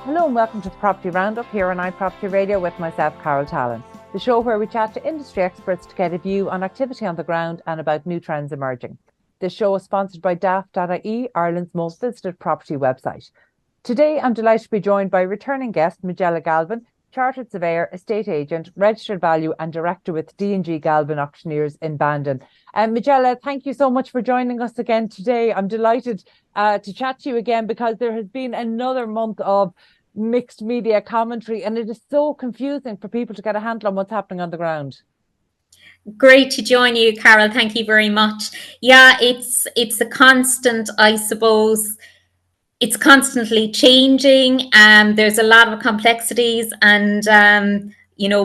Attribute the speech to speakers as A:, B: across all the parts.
A: Hello and welcome to the Property Roundup here on iPropertyRadio with myself, Carol Tallon, the show where we chat to industry experts to get a view on activity on the ground and about new trends emerging. This show is sponsored by daft.ie, Ireland's most visited property website. Today, I'm delighted to be joined by returning guest Majella Galvin, Chartered Surveyor, Estate Agent, Registered Value and Director with DNG Galvin Auctioneers in Bandon. Majella, thank you so much for joining us again today. I'm delighted to chat to you again because there has been another month of mixed media commentary and it is so confusing for people to get a handle on what's happening on the ground.
B: Great to join you, Carol. Thank you very much. Yeah, it's a constant, I suppose. It's constantly changing. There's a lot of complexities and,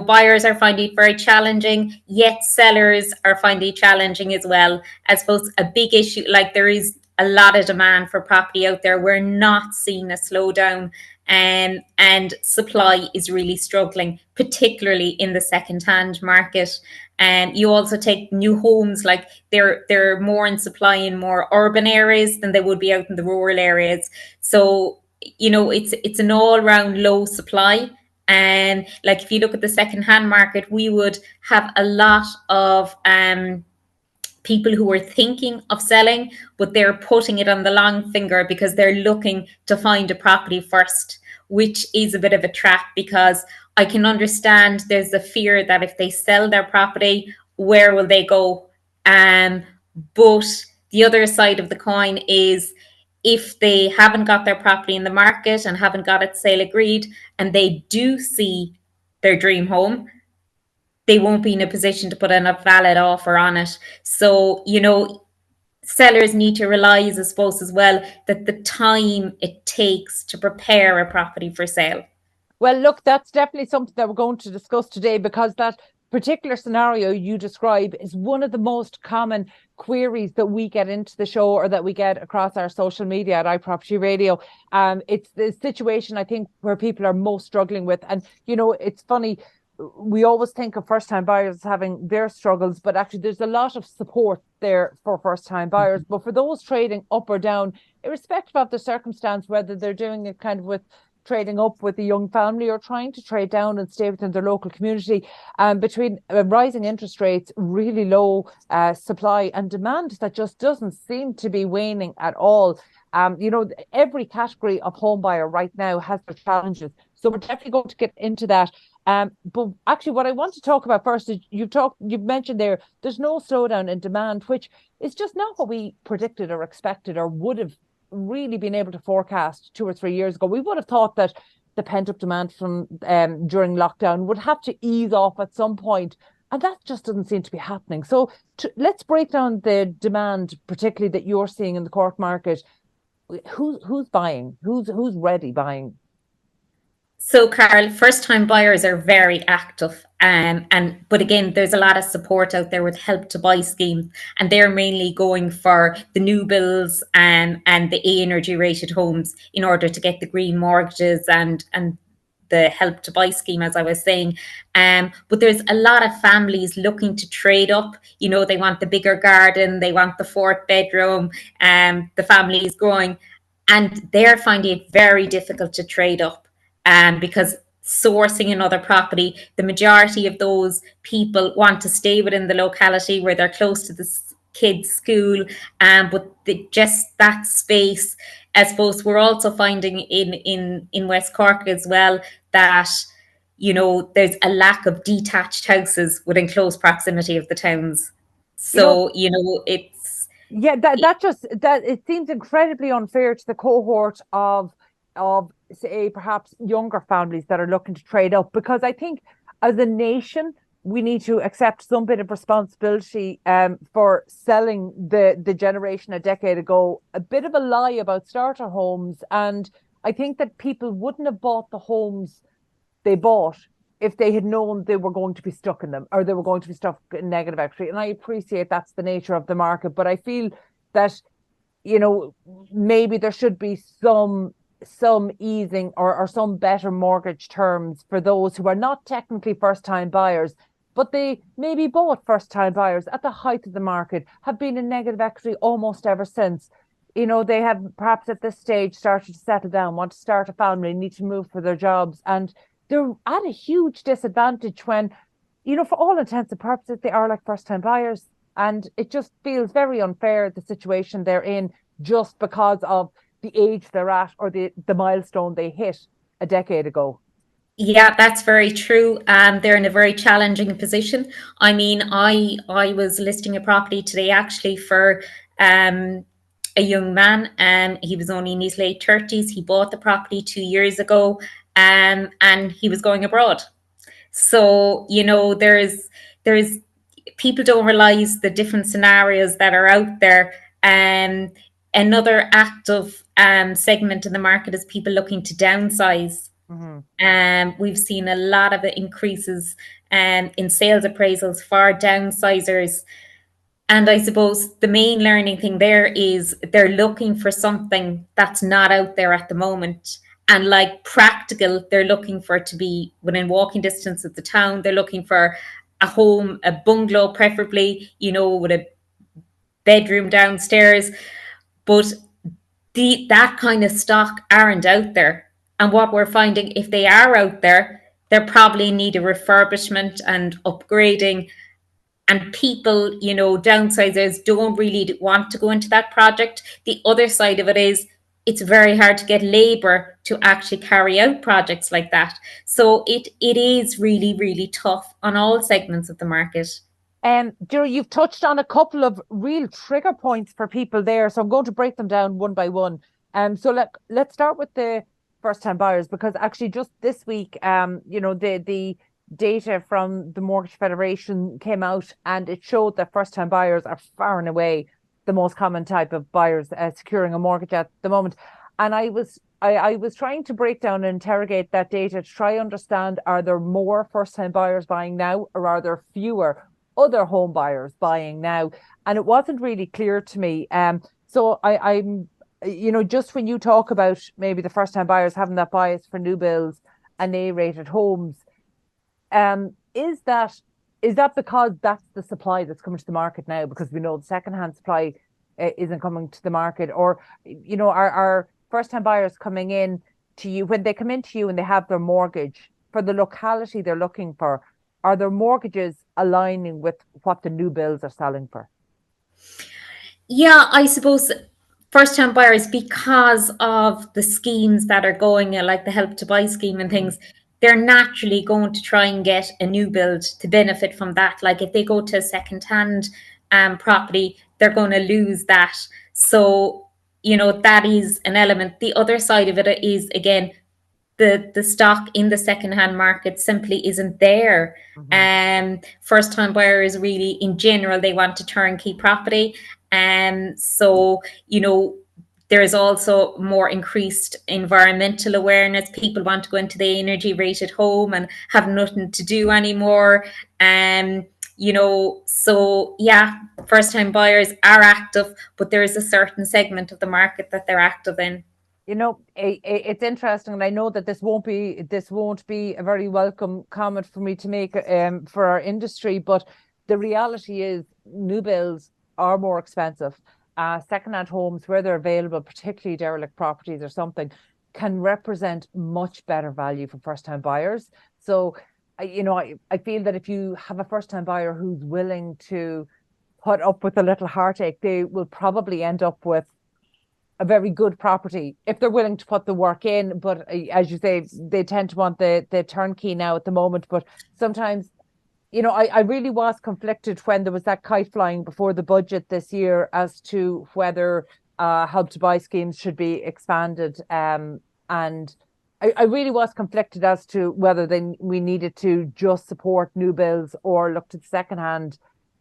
B: buyers are finding it very challenging, yet sellers are finding it challenging as well. I suppose a big issue, like there is a lot of demand for property out there. We're not seeing a slowdown and supply is really struggling, particularly in the second-hand market. And you also take new homes, like they're more in supply in more urban areas than they would be out in the rural areas. So, it's an all-round low supply. And like if you look at the second-hand market, we would have a lot of people who are thinking of selling, but they're putting it on the long finger because they're looking to find a property first, which is a bit of a trap because I can understand there's a fear that if they sell their property, where will they go? But the other side of the coin is if they haven't got their property in the market and haven't got its sale agreed and they do see their dream home, they won't be in a position to put in a valid offer on it. So, sellers need to realize, I suppose, as well, that the time it takes to prepare a property for sale.
A: Well, look, that's definitely something that we're going to discuss today because that particular scenario you describe is one of the most common queries that we get into the show or that we get across our social media at iPropertyRadio. It's the situation, I think, where people are most struggling with. And, it's funny, we always think of first-time buyers having their struggles, but actually there's a lot of support there for first-time buyers. But for those trading up or down, irrespective of the circumstance, whether they're doing it kind of with trading up with a young family or trying to trade down and stay within their local community, between rising interest rates, really low supply and demand that just doesn't seem to be waning at all. Every category of home buyer right now has their challenges. So we're definitely going to get into that. But actually what I want to talk about first is you've mentioned there's no slowdown in demand, which is just not what we predicted or expected or would have really been able to forecast 2 or 3 years ago. We would have thought that the pent-up demand from during lockdown would have to ease off at some point, and that just doesn't seem to be happening. So let's break down the demand, particularly that you're seeing in the Cork market. Who's buying? Who's ready buying?
B: So, Carol, first-time buyers are very active, but again, there's a lot of support out there with Help to Buy scheme, and they're mainly going for the new builds and the A energy rated homes in order to get the green mortgages and the Help to Buy scheme, as I was saying. But there's a lot of families looking to trade up. They want the bigger garden, they want the fourth bedroom, the family is growing, and they're finding it very difficult to trade up. Because sourcing another property, the majority of those people want to stay within the locality where they're close to the kids' school, but just that space. I suppose we're also finding in West Cork as well that there's a lack of detached houses within close proximity of the towns. So it's
A: it seems incredibly unfair to the cohort of say perhaps younger families that are looking to trade up, because I think as a nation we need to accept some bit of responsibility for selling the generation a decade ago a bit of a lie about starter homes. And I think that people wouldn't have bought the homes they bought if they had known they were going to be stuck in them or they were going to be stuck in negative equity. And I appreciate that's the nature of the market, but I feel that maybe there should be some easing or some better mortgage terms for those who are not technically first-time buyers, but they maybe bought first-time buyers at the height of the market, have been in negative equity almost ever since. they have perhaps at this stage started to settle down, want to start a family, need to move for their jobs, and they're at a huge disadvantage when, for all intents and purposes, they are like first-time buyers. And it just feels very unfair, the situation they're in, just because of the age they're at or the milestone they hit a decade ago.
B: Yeah, that's very true. They're in a very challenging position. I mean, I was listing a property today actually for a young man. He was only in his late 30s. He bought the property 2 years ago, and he was going abroad. So, there's people don't realize the different scenarios that are out there. Another active segment in the market is people looking to downsize. We've seen a lot of increases in sales appraisals for downsizers. And I suppose the main learning thing there is they're looking for something that's not out there at the moment. And like practical, they're looking for it to be within walking distance of the town. They're looking for a home, a bungalow, preferably, with a bedroom downstairs. But that kind of stock aren't out there. And what we're finding, if they are out there, they probably need a refurbishment and upgrading. And people, downsizers don't really want to go into that project. The other side of it is it's very hard to get labor to actually carry out projects like that. So it is really, really tough on all segments of the market.
A: Jerry, you've touched on a couple of real trigger points for people there. So I'm going to break them down one by one. So let's start with the first-time buyers, because actually just this week, the data from the Mortgage Federation came out, and it showed that first-time buyers are far and away the most common type of buyers securing a mortgage at the moment. And I was trying to break down and interrogate that data to try understand, are there more first-time buyers buying now, or are there fewer other home buyers buying now? And it wasn't really clear to me. So I'm just when you talk about maybe the first-time buyers having that bias for new builds and A-rated homes, is that because that's the supply that's coming to the market now, because we know the second-hand supply isn't coming to the market? Or are first-time buyers coming in to you, when they come into you and they have their mortgage for the locality they're looking for, are their mortgages aligning with what the new builds are selling for?
B: Yeah, I suppose first-time buyers, because of the schemes that are going, like the Help to Buy scheme and things, they're naturally going to try and get a new build to benefit from that. Like if they go to a second-hand property, they're going to lose that. So, that is an element. The other side of it is, again, the stock in the second-hand market simply isn't there. First-time buyers really, in general, they want a turnkey property. So, there is also more increased environmental awareness. People want to go into the energy rated home and have nothing to do anymore. So yeah, first-time buyers are active, but there is a certain segment of the market that they're active in.
A: It's interesting, and I know that this won't be a very welcome comment for me to make for our industry, but the reality is new builds are more expensive. Second-hand homes, where they're available, particularly derelict properties or something, can represent much better value for first-time buyers. So, I feel that if you have a first-time buyer who's willing to put up with a little heartache, they will probably end up with a very good property if they're willing to put the work in. But as you say, they tend to want the turnkey now at the moment. But sometimes, I really was conflicted when there was that kite flying before the budget this year as to whether Help to Buy schemes should be expanded. And I really was conflicted as to whether we needed to just support new builds or look to the second-hand.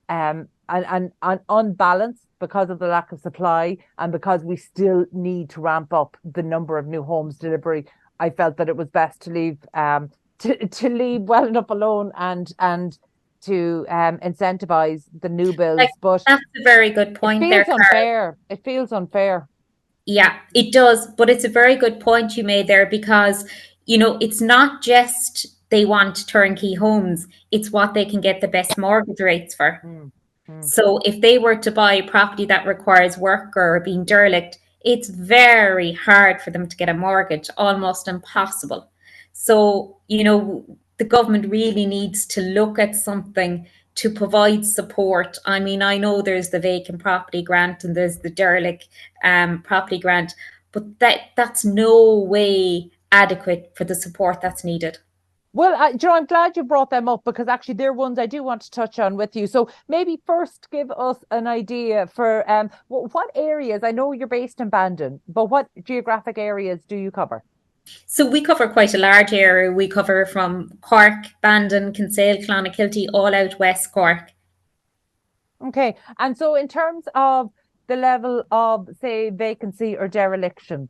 A: And on balance, because of the lack of supply and because we still need to ramp up the number of new homes delivery, I felt that it was best to leave to leave well enough alone and to incentivize the new builds. But
B: that's a very good point.
A: It feels unfair. It feels unfair.
B: Yeah, it does. But it's a very good point you made there, because it's not just they want turnkey homes, it's what they can get the best mortgage rates for. So if they were to buy a property that requires work or being derelict, it's very hard for them to get a mortgage, almost impossible. So, the government really needs to look at something to provide support. I mean, I know there's the vacant property grant and there's the derelict property grant, but that's no way adequate for the support that's needed.
A: Well, I'm glad you brought them up, because actually they're ones I do want to touch on with you. So maybe first give us an idea for what areas. I know you're based in Bandon, but what geographic areas do you cover?
B: So we cover quite a large area. We cover from Cork, Bandon, Kinsale, Clonakilty, all out West Cork.
A: Okay. And so in terms of the level of, say, vacancy or dereliction,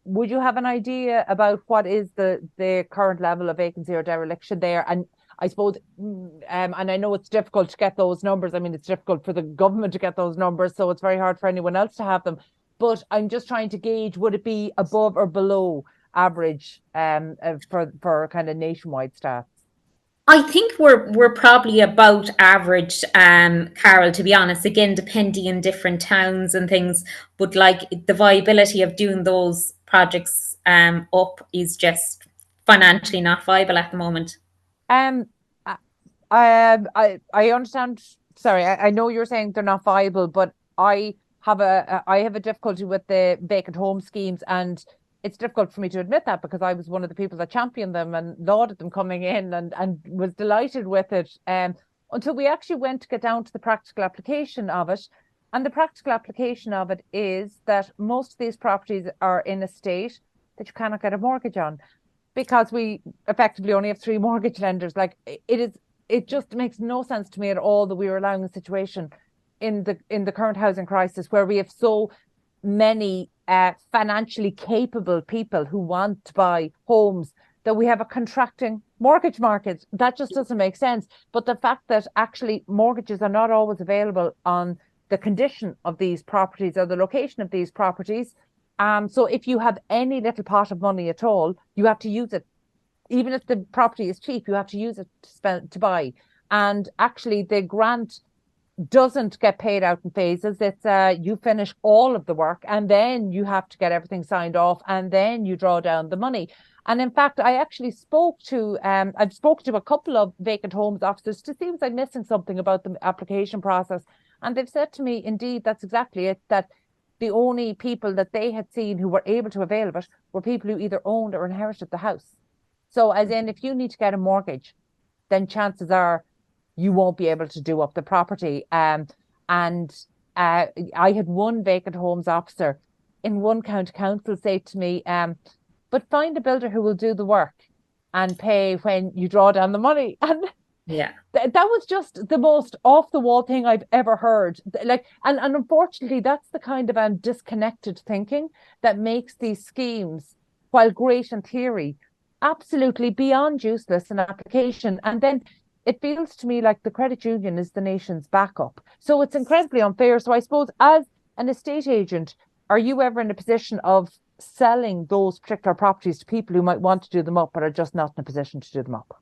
A: would you have an idea about what is the current level of vacancy or dereliction there? And I suppose, and I know it's difficult to get those numbers. I mean, it's difficult for the government to get those numbers, so it's very hard for anyone else to have them. But I'm just trying to gauge, would it be above or below average for kind of nationwide stats?
B: I think we're probably about average, Carol, to be honest, again, depending on different towns and things, but like the viability of doing those projects up is just financially not viable at the moment.
A: Um, I understand. Sorry, I know you're saying they're not viable, but I have a difficulty with the vacant home schemes, and it's difficult for me to admit that, because I was one of the people that championed them and lauded them coming in and was delighted with it. Until we actually went to get down to the practical application of it. And the practical application of it is that most of these properties are in a state that you cannot get a mortgage on, because we effectively only have 3 mortgage lenders. Like, it just makes no sense to me at all that we are allowing a situation in the current housing crisis where we have so many financially capable people who want to buy homes, that we have a contracting mortgage market. That just doesn't make sense. But the fact that actually mortgages are not always available on the condition of these properties or the location of these properties. So if you have any little pot of money at all, you have to use it. Even if the property is cheap, you have to use it to buy. And actually the grant doesn't get paid out in phases. It's you finish all of the work and then you have to get everything signed off and then you draw down the money. And in fact, I actually I've spoken to a couple of vacant homes officers to see if I'm missing something about the application process. And they've said to me, indeed, that's exactly it, that the only people that they had seen who were able to avail of it were people who either owned or inherited the house. So as in, if you need to get a mortgage, then chances are you won't be able to do up the property. I had one vacant homes officer in one county council say to me, but find a builder who will do the work and pay when you draw down the money. And
B: yeah,
A: that was just the most off the wall thing I've ever heard. Like, and unfortunately, that's the kind of disconnected thinking that makes these schemes, while great in theory, absolutely beyond useless in application. And then it feels to me like the credit union is the nation's backup. So it's incredibly unfair. So I suppose, as an estate agent, are you ever in a position of selling those particular properties to people who might want to do them up but are just not in a position to do them up?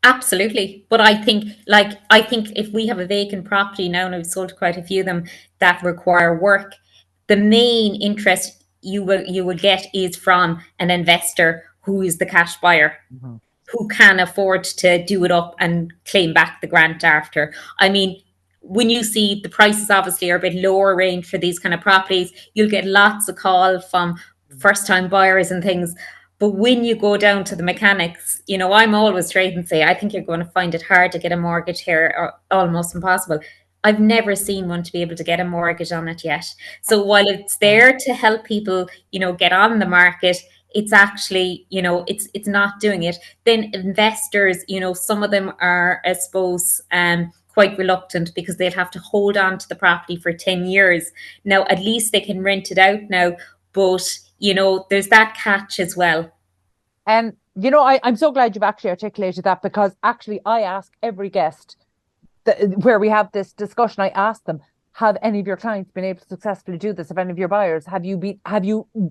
B: Absolutely. But I think if we have a vacant property now, and I've sold quite a few of them that require work, the main interest you will get is from an investor who is the cash buyer. Mm-hmm. Who can afford to do it up and claim back the grant after. I mean, when you see the prices obviously are a bit lower range for these kind of properties, you'll get lots of calls from first-time buyers and things. But when you go down to the mechanics, I'm always straight and say, I think you're going to find it hard to get a mortgage here, or almost impossible. I've never seen one to be able to get a mortgage on it yet. So while it's there to help people, get on the market, it's actually, it's not doing it. Then investors, some of them are, I suppose, quite reluctant because they'll have to hold on to the property for 10 years. Now, at least they can rent it out now, but, there's that catch as well.
A: I'm so glad you've actually articulated that, because actually I ask every guest where we have this discussion, I ask them, have any of your clients been able to successfully do this? Have any of your buyers, have you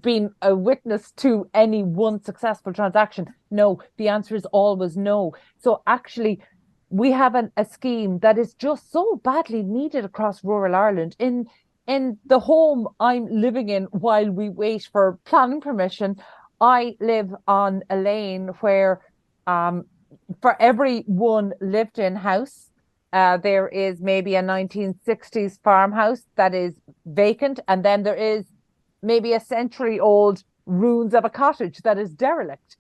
A: been a witness to any one successful transaction? No. The answer is always no. So actually, we have a scheme that is just so badly needed across rural Ireland. In in the home I'm living in while we wait for planning permission, I live on a lane where for every one lived in house, there is maybe a 1960s farmhouse that is vacant, and then there is maybe a century-old ruins of a cottage that is derelict.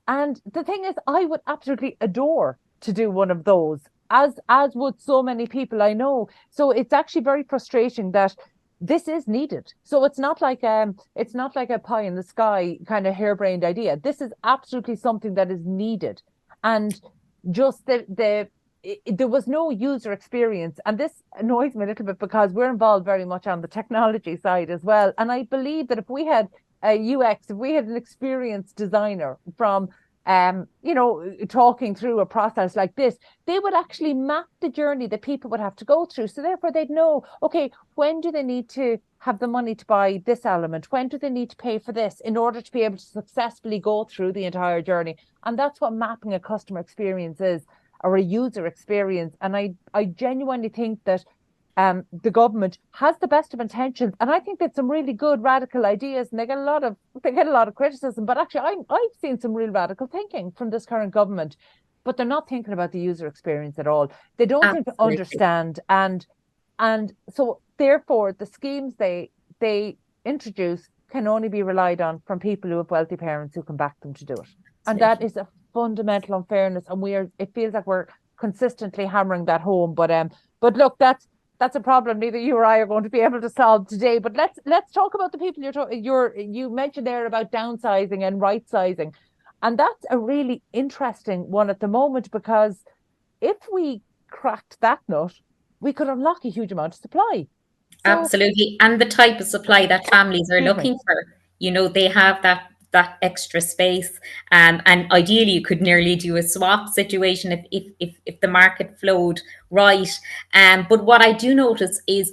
A: And the thing is, I would absolutely adore to do one of those, as would so many people I know. So it's actually very frustrating that this is needed. So it's not like a pie in the sky kind of harebrained idea. This is absolutely something that is needed. And just there was no user experience. And this annoys me a little bit because we're involved very much on the technology side as well. And I believe that if we had a UX, if we had an experienced designer from talking through a process like this, they would actually map the journey that people would have to go through. So therefore they'd know, okay, when do they need to have the money to buy this element? When do they need to pay for this in order to be able to successfully go through the entire journey? And that's what mapping a customer experience is, or a user experience. And I genuinely think that the government has the best of intentions, and I think that some really good radical ideas, and they get a lot of criticism. But actually, I've seen some real radical thinking from this current government, but they're not thinking about the user experience at all. They don't seem to understand, and so therefore the schemes they introduce can only be relied on from people who have wealthy parents who can back them to do it, and that is a fundamental unfairness. And it feels like we're consistently hammering that home. But look, that's a problem neither you or I are going to be able to solve today. But let's talk about the people you mentioned there about downsizing and right sizing. And that's a really interesting one at the moment, because if we cracked that nut, we could unlock a huge amount of supply.
B: Absolutely. And the type of supply that families are looking for. They have that extra space. And ideally you could nearly do a swap situation if the market flowed right. But what I do notice is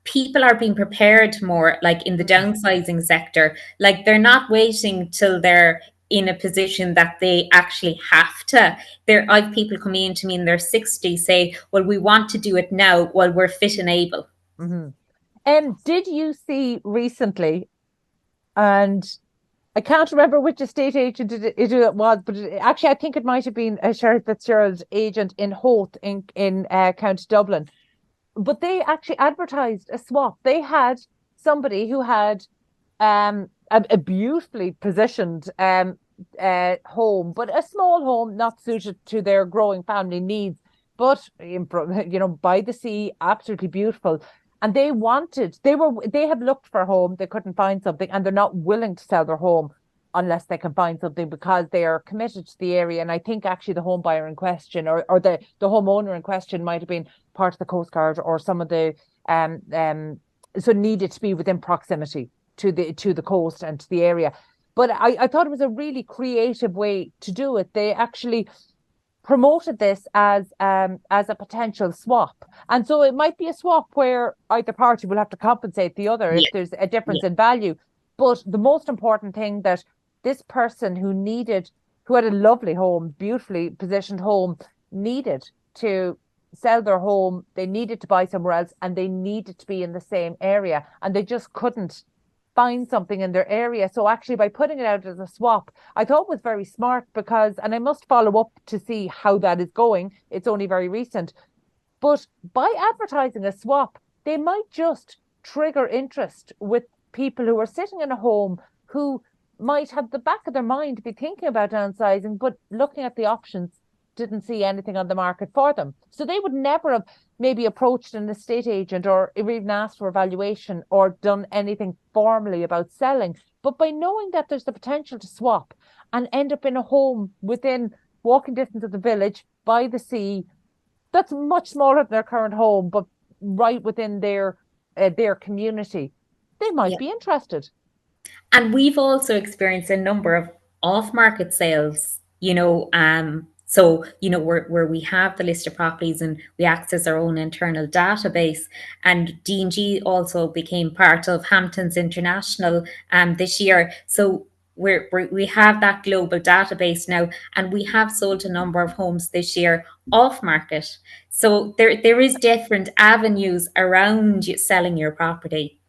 B: people are being prepared more, like in the downsizing sector. Like they're not waiting till they're in a position that they actually have to. I've people coming in to me in their 60s say, well, we want to do it now while we're fit and able.
A: Mm-hmm. And did you see recently, and I can't remember which estate agent it was, but actually I think it might have been a Sherry Fitzgerald agent in Howth in County Dublin. But they actually advertised a swap. They had somebody who had a beautifully positioned home, but a small home not suited to their growing family needs, but by the sea, absolutely beautiful. And they had looked for a home, they couldn't find something, and they're not willing to sell their home unless they can find something, because they are committed to the area. And I think actually the home buyer in question, or the homeowner in question, might have been part of the Coast Guard or some of the so needed to be within proximity to the coast and to the area. But I thought it was a really creative way to do it. They actually promoted this as a potential swap. And so it might be a swap where either party will have to compensate the other if there's a difference in value. But the most important thing, that this person who had a lovely home, beautifully positioned home, needed to sell their home, they needed to buy somewhere else, and they needed to be in the same area, and they just couldn't find something in their area. So actually, by putting it out as a swap, I thought was very smart, because, and I must follow up to see how that is going, it's only very recent, but by advertising a swap, they might just trigger interest with people who are sitting in a home, who might have the back of their mind to be thinking about downsizing, but looking at the options, didn't see anything on the market for them. So they would never have maybe approached an estate agent or even asked for a valuation or done anything formally about selling. But by knowing that there's the potential to swap and end up in a home within walking distance of the village, by the sea, that's much smaller than their current home, but right within their community, they might be interested.
B: And we've also experienced a number of off-market sales, so, where we have the list of properties and we access our own internal database. And DNG also became part of Hamptons International this year. So we have that global database now, and we have sold a number of homes this year off market. So there is different avenues around selling your property.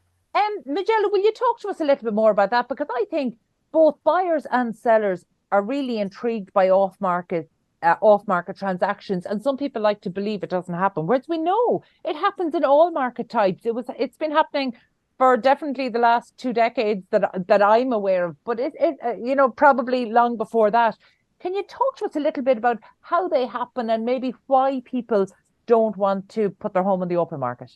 A: Majella, will you talk to us a little bit more about that? Because I think both buyers and sellers are really intrigued by off-market transactions, and some people like to believe it doesn't happen, whereas we know it happens in all market types. It's been happening for definitely the last 2 decades that I'm aware of, but it probably long before that. Can you talk to us a little bit about how they happen and maybe why people don't want to put their home on the open market?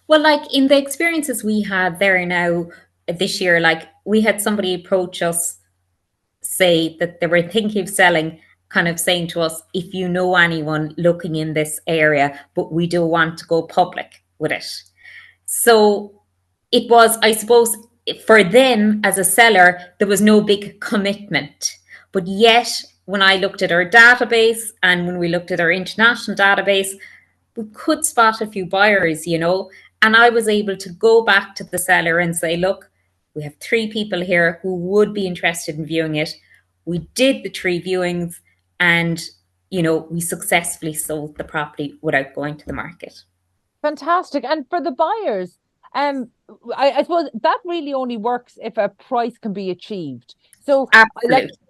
B: Well, like in the experiences we had there now this year, like we had somebody approach us, say that they were thinking of selling, kind of saying to us, if you know anyone looking in this area, but we don't want to go public with it. So it was, I suppose, for them as a seller, there was no big commitment. But yet, when I looked at our database and when we looked at our international database, we could spot a few buyers, and I was able to go back to the seller and say, look, we have 3 people here who would be interested in viewing it. We did the 3 viewings, and, we successfully sold the property without going to the market.
A: Fantastic. And for the buyers, I suppose that really only works if a price can be achieved. So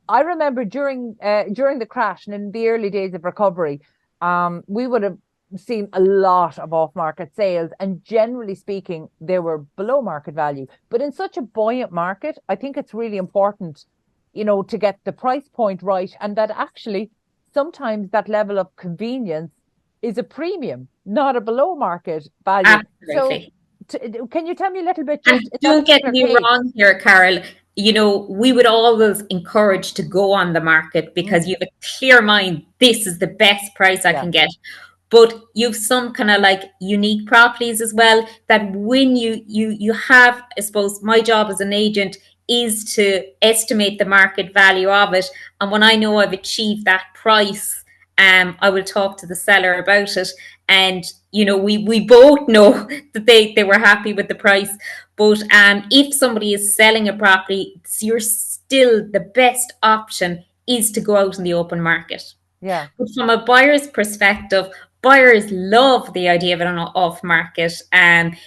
A: I remember during the crash and in the early days of recovery, we would have seen a lot of off-market sales, and generally speaking, they were below market value. But in such a buoyant market, I think it's really important, to get the price point right, and that actually sometimes that level of convenience is a premium, not a below market value.
B: Absolutely.
A: So can you tell me a little bit?
B: Don't get me wrong here, Carol. We would always encourage to go on the market because you have a clear mind, this is the best price I can get. But you've some kind of like unique properties as well that when you have, I suppose my job as an agent is to estimate the market value of it. And when I know I've achieved that price, I will talk to the seller about it. And, we both know that they were happy with the price. But if somebody is selling a property, you're still the best option is to go out in the open market.
A: Yeah.
B: But from a buyer's perspective, buyers love the idea of it on off market. I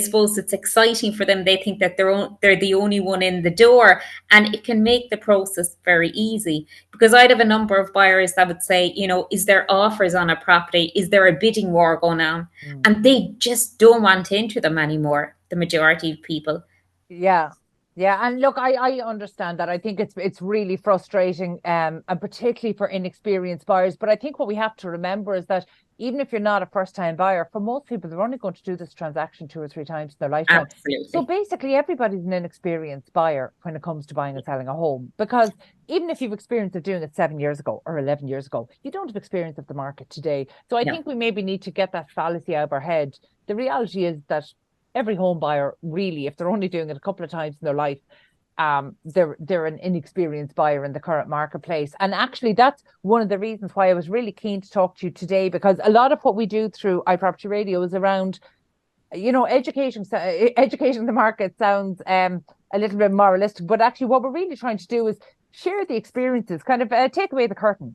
B: suppose it's exciting for them. They think that they're the only one in the door, and it can make the process very easy. Because I'd have a number of buyers that would say, is there offers on a property? Is there a bidding war going on? And they just don't want to enter them anymore, the majority of people.
A: Yeah. Yeah, and look, I understand that. I think it's really frustrating, and particularly for inexperienced buyers. But I think what we have to remember is that even if you're not a first-time buyer, for most people, they're only going to do this transaction 2 or 3 times in their lifetime.
B: Absolutely.
A: So basically, everybody's an inexperienced buyer when it comes to buying and selling a home. Because even if you've experience of doing it 7 years ago or 11 years ago, you don't have experience of the market today. So I think we maybe need to get that fallacy out of our head. The reality is that every home buyer, really, if they're only doing it a couple of times in their life, they're an inexperienced buyer in the current marketplace. And actually, that's one of the reasons why I was really keen to talk to you today, because a lot of what we do through iPropertyRadio is around, education. Education the market sounds a little bit moralistic, but actually what we're really trying to do is share the experiences, kind of take away the curtain,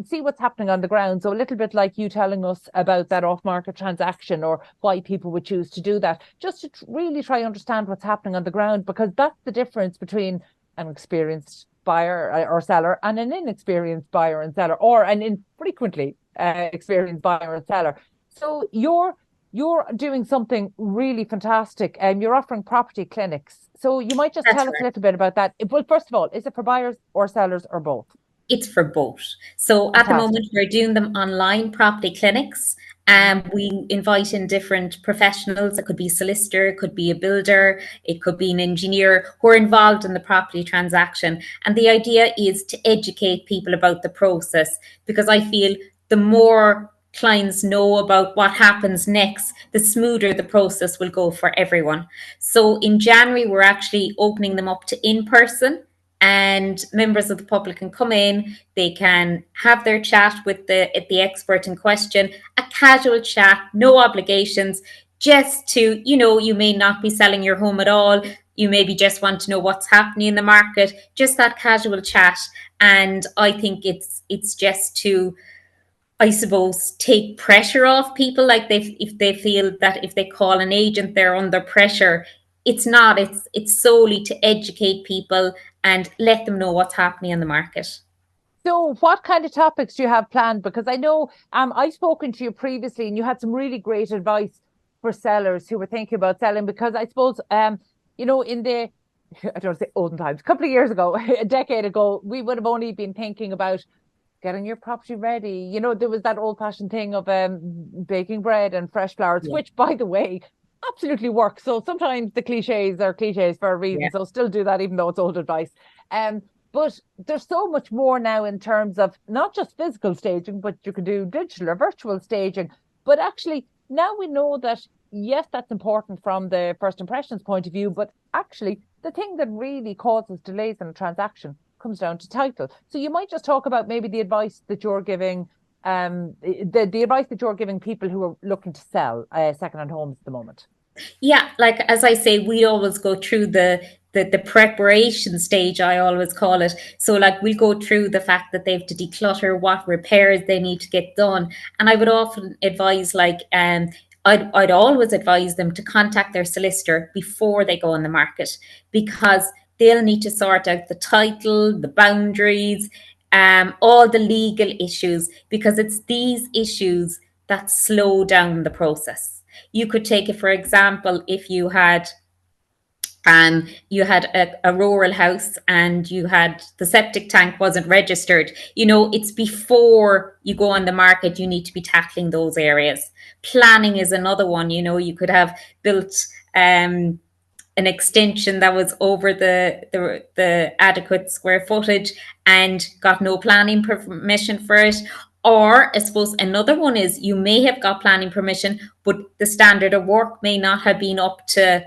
A: see what's happening on the ground. So a little bit like you telling us about that off-market transaction or why people would choose to do that, just to really try to understand what's happening on the ground, because that's the difference between an experienced buyer or seller and an inexperienced buyer and seller, or an infrequently experienced buyer and seller. So you're doing something really fantastic, and you're offering property clinics. So you might just tell us a little bit about that. Well, first of all, is it for buyers or sellers or both?
B: It's for both. So at the moment, we're doing them online property clinics. We invite in different professionals. It could be a solicitor, it could be a builder, it could be an engineer who are involved in the property transaction. And the idea is to educate people about the process, because I feel the more clients know about what happens next, the smoother the process will go for everyone. So in January, we're actually opening them up to in-person, and members of the public can come in. They can have their chat with the expert in question, a casual chat, no obligations, just to, you may not be selling your home at all. You maybe just want to know what's happening in the market, just that casual chat. And I think it's just to, I suppose, take pressure off people. Like if they feel that if they call an agent, they're under pressure. It's not. It's solely to educate people and let them know what's happening in the market.
A: So what kind of topics do you have planned? Because I know I've spoken to you previously and you had some really great advice for sellers who were thinking about selling, because I suppose, in the, I don't say olden times, a couple of years ago, a decade ago, we would have only been thinking about getting your property ready. There was that old fashioned thing of baking bread and fresh flowers, which, by the way, absolutely works. So sometimes the cliches are cliches for a reason. So still do that, even though it's old advice. But there's so much more now in terms of not just physical staging, but you can do digital or virtual staging. But actually, now we know that, yes, that's important from the first impressions point of view, but actually the thing that really causes delays in a transaction comes down to title. So you might just talk about maybe the advice that you're giving, the advice that you're giving people who are looking to sell second-hand homes at the moment.
B: Yeah, like as I say, we always go through the preparation stage, I always call it. So like we'll go through the fact that they have to declutter, what repairs they need to get done. And I would often advise, like, I'd always advise them to contact their solicitor before they go on the market, because they'll need to sort out the title, the boundaries, all the legal issues, because it's these issues that slow down the process. You could take it, for example, if you had a rural house and you had the septic tank wasn't registered. It's before you go on the market, you need to be tackling those areas. Planning is another one. You could have built an extension that was over the adequate square footage and got no planning permission for it. Or I suppose another one is you may have got planning permission, but the standard of work may not have been up to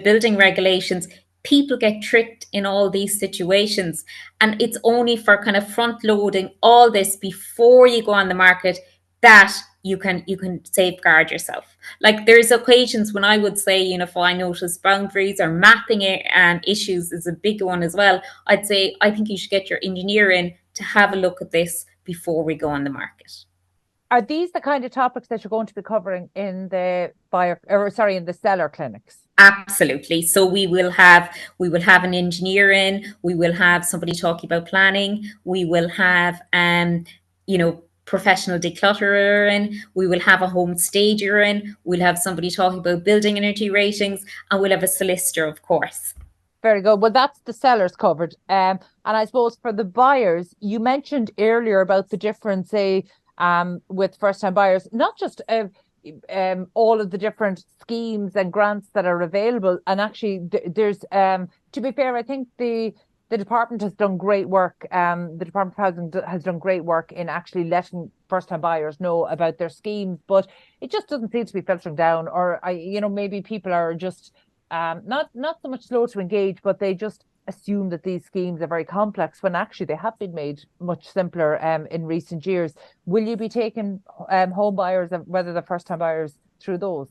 B: building regulations. People get tricked in all these situations. And it's only for kind of front loading all this before you go on the market that you can safeguard yourself. Like there's occasions when I would say, if I notice boundaries or mapping issues is a big one as well, I'd say, I think you should get your engineer in to have a look at this before we go on the market.
A: Are these the kind of topics that you're going to be covering in the in the seller clinics?
B: Absolutely. So we will have an engineer in, we will have somebody talking about planning, we will have professional declutterer in, we will have a home stager in, we'll have somebody talking about building energy ratings, and we'll have a solicitor, of course.
A: Very good. Well, that's the sellers covered. And I suppose for the buyers, you mentioned earlier about the difference, with first-time buyers, not just all of the different schemes and grants that are available. And actually, there's, to be fair, I think the department has done great work. The Department of Housing has done great work in actually letting first-time buyers know about their schemes, but it just doesn't seem to be filtering down. Or maybe people are just not so much slow to engage, but they just assume that these schemes are very complex when actually they have been made much simpler in recent years. Will you be taking home buyers, whether they're first-time buyers, through those?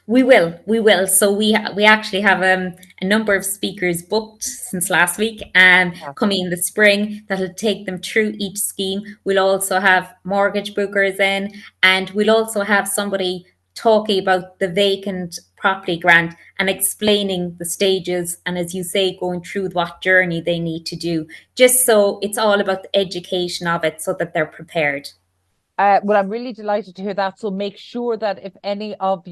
B: We will. So we actually have a number of speakers booked since last week, coming in the spring, that'll take them through each scheme. We'll also have mortgage brokers in, and we'll also have somebody talking about the vacant property grant and explaining the stages, and as you say, going through what journey they need to do, just so it's all about the education of it so that they're prepared.
A: Well, I'm really delighted to hear that. So make sure that if anybody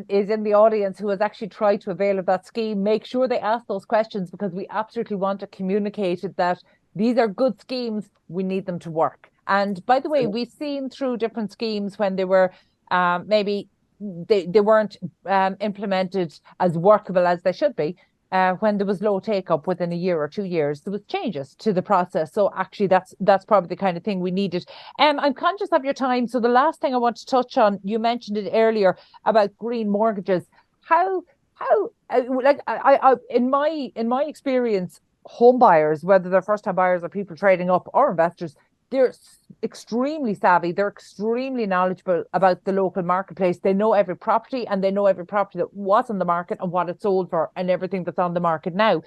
A: is in the audience who has actually tried to avail of that scheme, make sure they ask those questions, because we absolutely want to communicate that these are good schemes. We need them to work. And by the way, we've seen through different schemes when they were maybe they weren't implemented as workable as they should be. When there was low take up within a year or 2 years, there was changes to the process. So actually, that's probably the kind of thing we needed. I'm conscious of your time, so the last thing I want to touch on, you mentioned it earlier about green mortgages. How like I in my experience, home buyers, whether they're first time buyers or people trading up or investors, they're extremely savvy. They're extremely knowledgeable about the local marketplace. They know every property, and they know every property that was on the market and what it sold for and everything that's on the market now.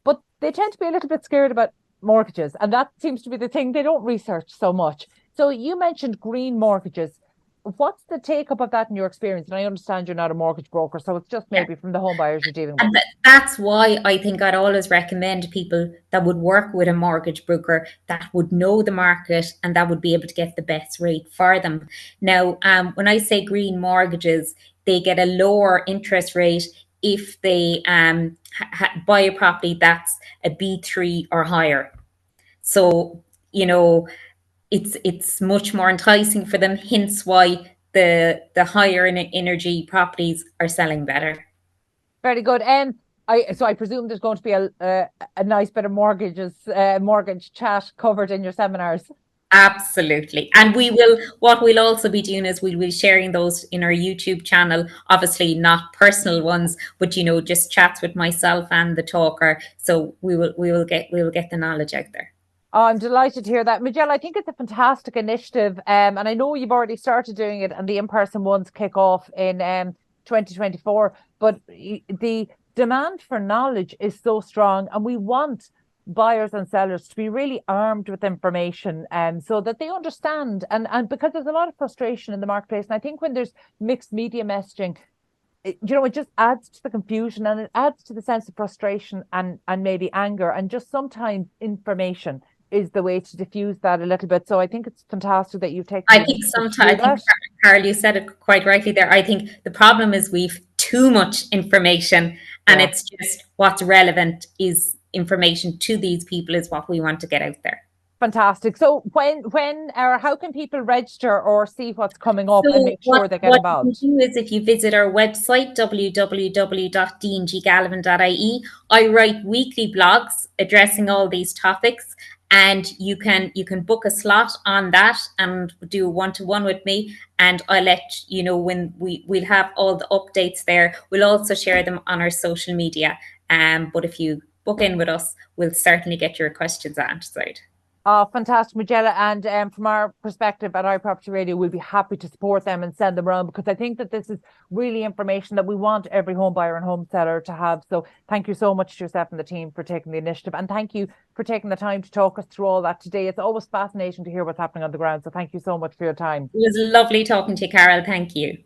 A: But they tend to be a little bit scared about mortgages, and that seems to be the thing they don't research so much. So you mentioned green mortgages. What's the take-up of that in your experience? And I understand you're not a mortgage broker, so it's just maybe from the home buyers you're dealing with.
B: And that's why I think I'd always recommend people that would work with a mortgage broker that would know the market and that would be able to get the best rate for them. Now, when I say green mortgages, they get a lower interest rate if they buy a property that's a B3 or higher. So, you know, it's much more enticing for them, hence why the higher energy properties are selling better.
A: Very good. I presume there's going to be a nice bit of mortgage chat covered in your seminars.
B: Absolutely. And what we'll also be doing is we'll be sharing those in our YouTube channel, obviously not personal ones, but just chats with myself and the talker. So we will get the knowledge out there.
A: Oh, I'm delighted to hear that. Majella, I think it's a fantastic initiative. And I know you've already started doing it, and the in-person ones kick off in 2024. But the demand for knowledge is so strong, and we want buyers and sellers to be really armed with information, so that they understand. And because there's a lot of frustration in the marketplace, and I think when there's mixed media messaging, it just adds to the confusion, and it adds to the sense of frustration and maybe anger, and just sometimes information is the way to diffuse that a little bit. So I think it's fantastic that you've taken.
B: I think Carol, you said it quite rightly there. I think the problem is we've too much information, and it's just what's relevant is information to these people is what we want to get out there.
A: Fantastic. So when or how can people register or see what's coming up and make sure they get involved?
B: What you can do is if you visit our website, www.dnggalvin.ie, I write weekly blogs addressing all these topics, and you can book a slot on that and do a one-to-one with me, and I'll let you know when we'll have all the updates there. We'll also share them on our social media. But if you book in with us, we'll certainly get your questions answered.
A: Oh, fantastic, Majella. And from our perspective at iPropertyRadio, we'll be happy to support them and send them around, because I think that this is really information that we want every home buyer and home seller to have. So thank you so much to yourself and the team for taking the initiative. And thank you for taking the time to talk us through all that today. It's always fascinating to hear what's happening on the ground. So thank you so much for your time.
B: It was lovely talking to you, Carol. Thank you.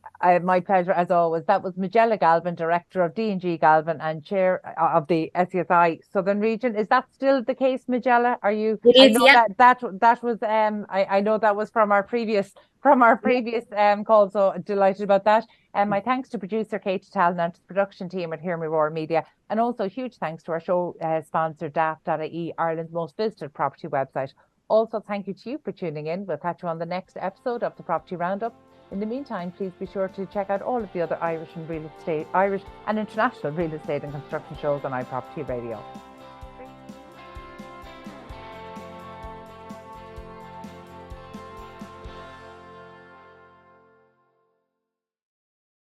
A: My pleasure, as always. That was Majella Galvin, Director of DNG Galvin and Chair of the SCSI Southern Region. Is that still the case, Majella? Are you?
B: It is, yeah.
A: That was I know that was from our previous call, so delighted about that. And my thanks to producer Carol Tallon and to the production team at Hear Me Roar Media, and also huge thanks to our show sponsor daft.ie, Ireland's most visited property website. Also, thank you to you for tuning in. We'll catch you on the next episode of the Property Roundup. In the meantime, please be sure to check out all of the other Irish and international real estate and construction shows on iProperty Radio.